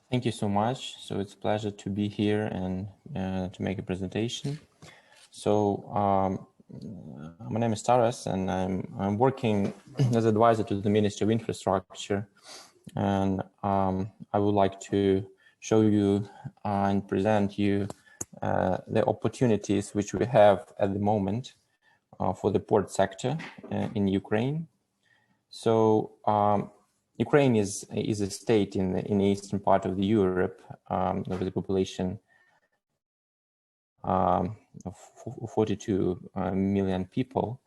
Thank you so much. So it's a pleasure to be here and to make a presentation. So my name is Taras, and I'm working as advisor to the Ministry of Infrastructure, and I would like to show you and present you the opportunities which we have at the moment for the port sector in Ukraine. So Ukraine is a state in the eastern part of the Europe with a population of 42 million people,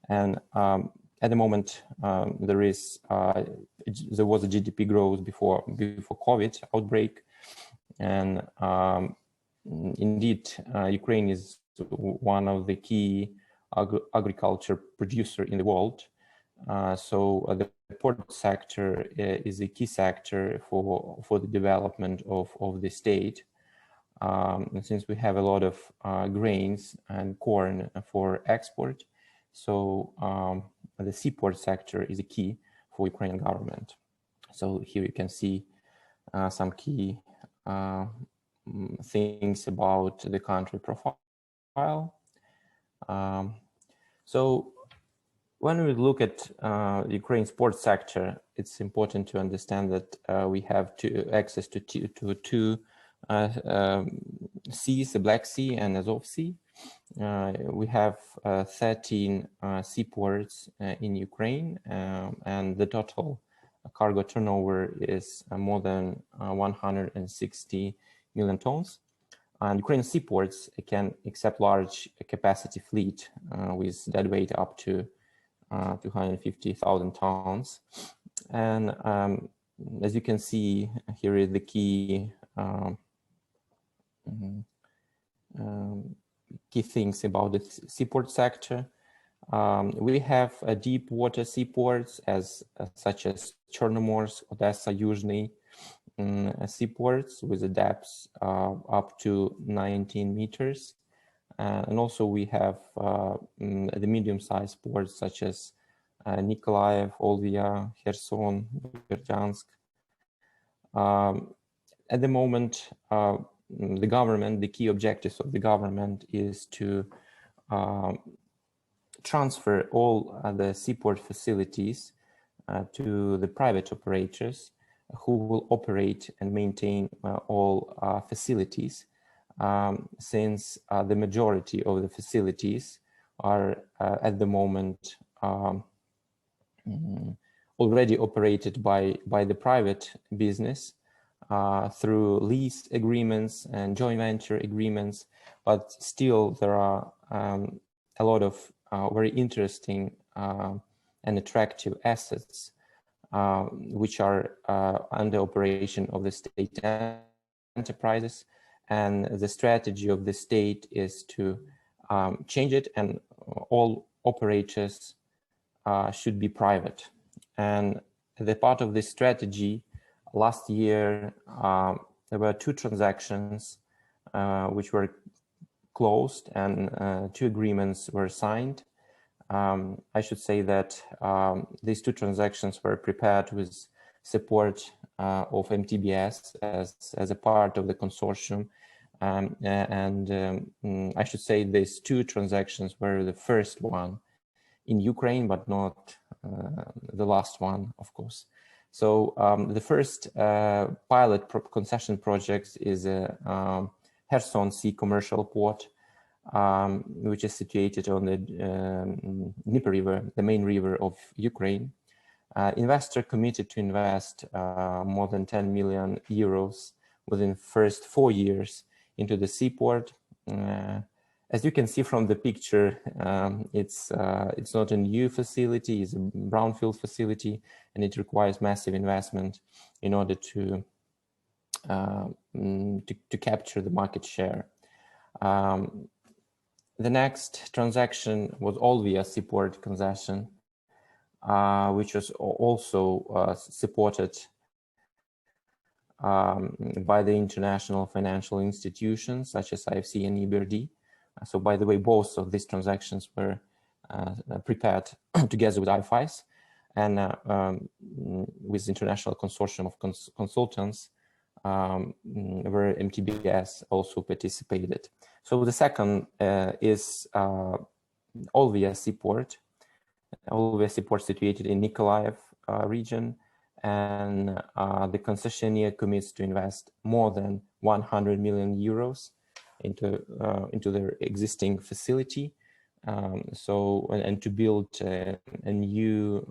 and at the moment there was a GDP growth before COVID outbreak, and indeed Ukraine is one of the key agriculture producer in the world. So the port sector is a key sector for the development of the state. Since we have a lot of grains and corn for export, so the seaport sector is a key for Ukrainian government. So here you can see some key things about the country profile. So when we look at Ukraine's port sector, it's important to understand that we have access to two seas, the Black Sea and Azov Sea. We have 13 seaports in Ukraine, and the total cargo turnover is more than 160 million tons. And Ukrainian seaports can accept large capacity fleet with deadweight up to 250,000 tons. And as you can see, here is the key key things about the seaport sector. We have deep water seaports such as Chernomorsk, Odessa, Yuzhny seaports with a depth up to 19 meters. And also we have the medium-sized ports such as Nikolaev, Olvia, Kherson, Berdyansk. At the moment, the key objectives of the government is to transfer all the seaport facilities to the private operators who will operate and maintain all facilities. Since the majority of the facilities are at the moment already operated by the private business through lease agreements and joint venture agreements, but still there are a lot of very interesting and attractive assets which are under operation of the state enterprises. And the strategy of the state is to change it, and all operators should be private. And the part of this strategy, last year, there were 2 transactions which were closed, and 2 agreements were signed. I should say that these 2 transactions were prepared with support of MTBS as a part of the consortium. I should say these 2 transactions were the first one in Ukraine, but not the last one, of course. So the first pilot concession project is a Kherson Sea commercial port, which is situated on the Dnieper River, the main river of Ukraine. Investor committed to invest more than 10 million euros within the first 4 years into the seaport. As you can see from the picture, it's not a new facility, it's a brownfield facility, and it requires massive investment in order to capture the market share. The next transaction was Olvia seaport concession, which was also supported by the international financial institutions such as IFC and EBRD. So by the way, both of these transactions were prepared together with IFIs and with the international consortium of consultants where MTBS also participated. So the second is Olvia Seaport. Olvia Seaport situated in Nikolaev region, and the concessionaire commits to invest more than 100 million euros into their existing facility. And to build a new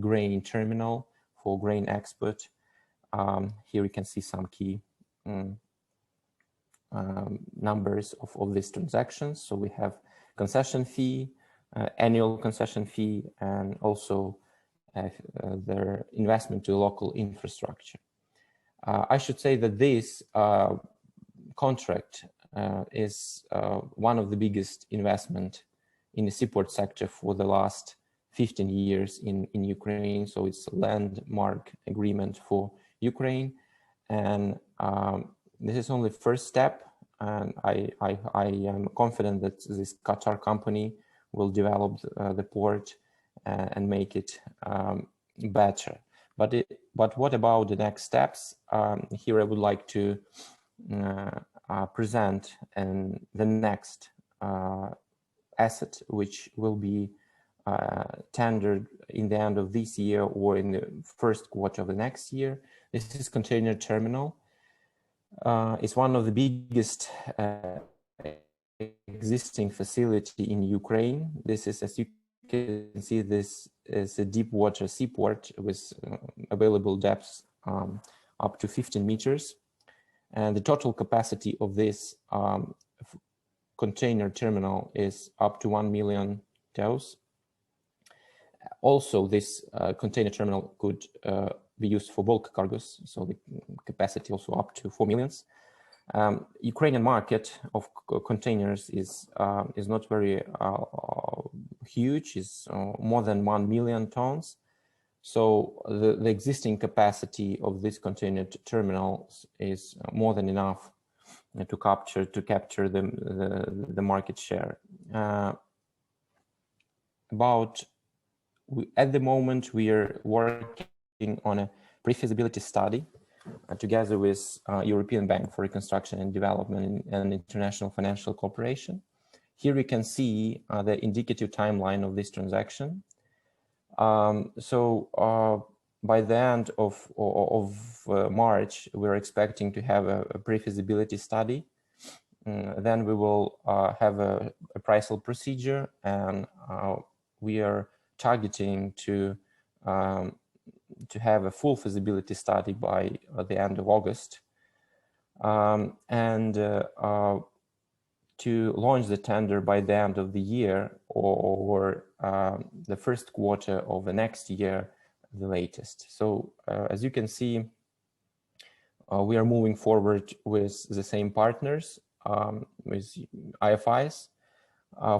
grain terminal for grain export. Here you can see some key numbers of these transactions. So we have concession fee, annual concession fee, and also their investment to local infrastructure. I should say that this contract is one of the biggest investment in the seaport sector for the last 15 years in Ukraine. So it's a landmark agreement for Ukraine. And this is only first step. And I am confident that this Qatar company will develop the port and make it better. But what about the next steps? Here I would like to present the next asset, which will be tendered in the end of this year or in the first quarter of the next year. This is container terminal. It's one of the biggest existing facility in Ukraine. This is, as you can see, this is a deep water seaport with available depths up to 15 meters. And the total capacity of this container terminal is up to 1 million TEUs. Also, this container terminal could be used for bulk cargoes, so the capacity also up to 4 millions. Ukrainian market of containers is not very huge, is more than 1 million tons. So the existing capacity of this container terminals is more than enough to capture the market share. At the moment, we are working on a pre-feasibility study together with European Bank for Reconstruction and Development and International Financial Cooperation. Here we can see the indicative timeline of this transaction. By the end of March, we're expecting to have a pre-feasibility study. Then we will have a appraisal procedure, and we are targeting to have a full feasibility study by the end of August, and to launch the tender by the end of the year or the first quarter of the next year, the latest. So as you can see, we are moving forward with the same partners, with IFIs.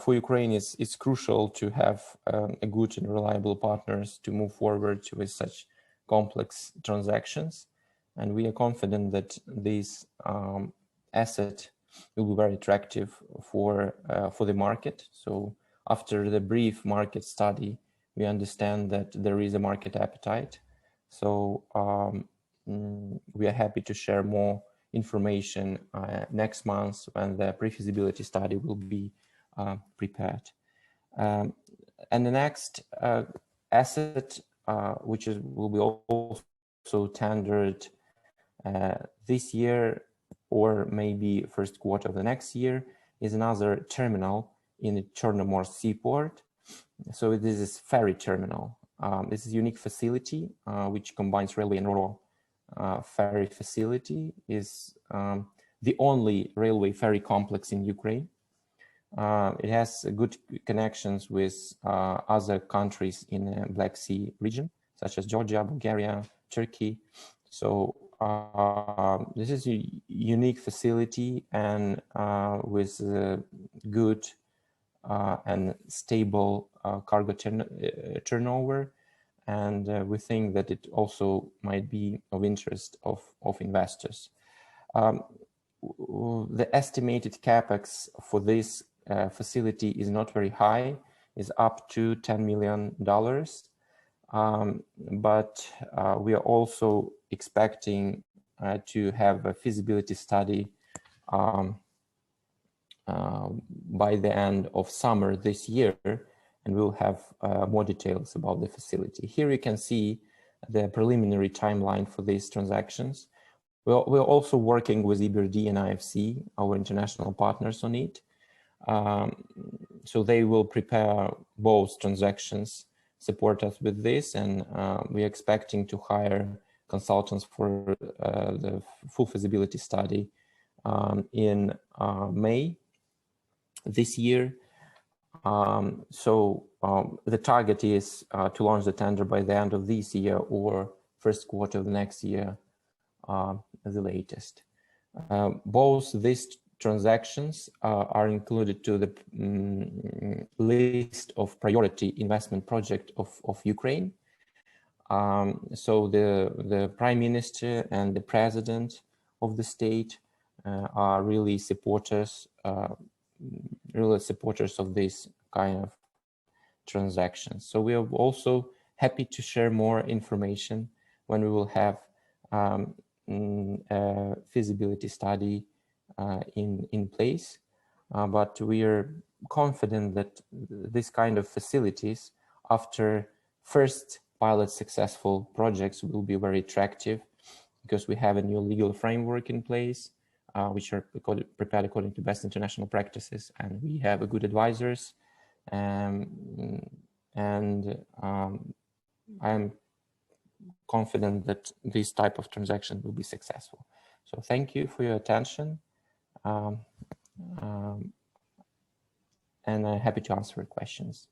For Ukraine, it's crucial to have a good and reliable partners to move forward with such complex transactions. And we are confident that this asset will be very attractive for the market. So after the brief market study, we understand that there is a market appetite. So we are happy to share more information next month when the pre-feasibility study will be prepared. And the next asset, which will be also tendered this year or maybe first quarter of the next year, is another terminal in the Chernomorsk seaport. So this is Ferry terminal. This is a unique facility which combines railway and ro-ro ferry facility. Is the only railway ferry complex in Ukraine. It has good connections with other countries in the Black Sea region, such as Georgia, Bulgaria, Turkey. So this is a unique facility, and with good and stable cargo turnover. And we think that it also might be of interest of investors. The estimated capex for this facility is not very high, is up to $10 million. But we are also expecting to have a feasibility study by the end of summer this year, and we'll have more details about the facility. Here you can see the preliminary timeline for these transactions. We're also working with EBRD and IFC, our international partners, on it. So they will prepare both transactions, support us with this, and we're expecting to hire consultants for the full feasibility study in May this year. The target is to launch the tender by the end of this year or first quarter of the next year, the latest. Both these transactions are included to the list of priority investment project of Ukraine. So the Prime Minister and the President of the state are really supporters of this kind of transactions. So we are also happy to share more information when we will have a feasibility study in place. But we are confident that this kind of facilities, after first pilot successful projects, will be very attractive because we have a new legal framework in place, which are prepared according to best international practices, and we have good advisors. I'm confident that this type of transaction will be successful. So thank you for your attention, and I'm happy to answer questions.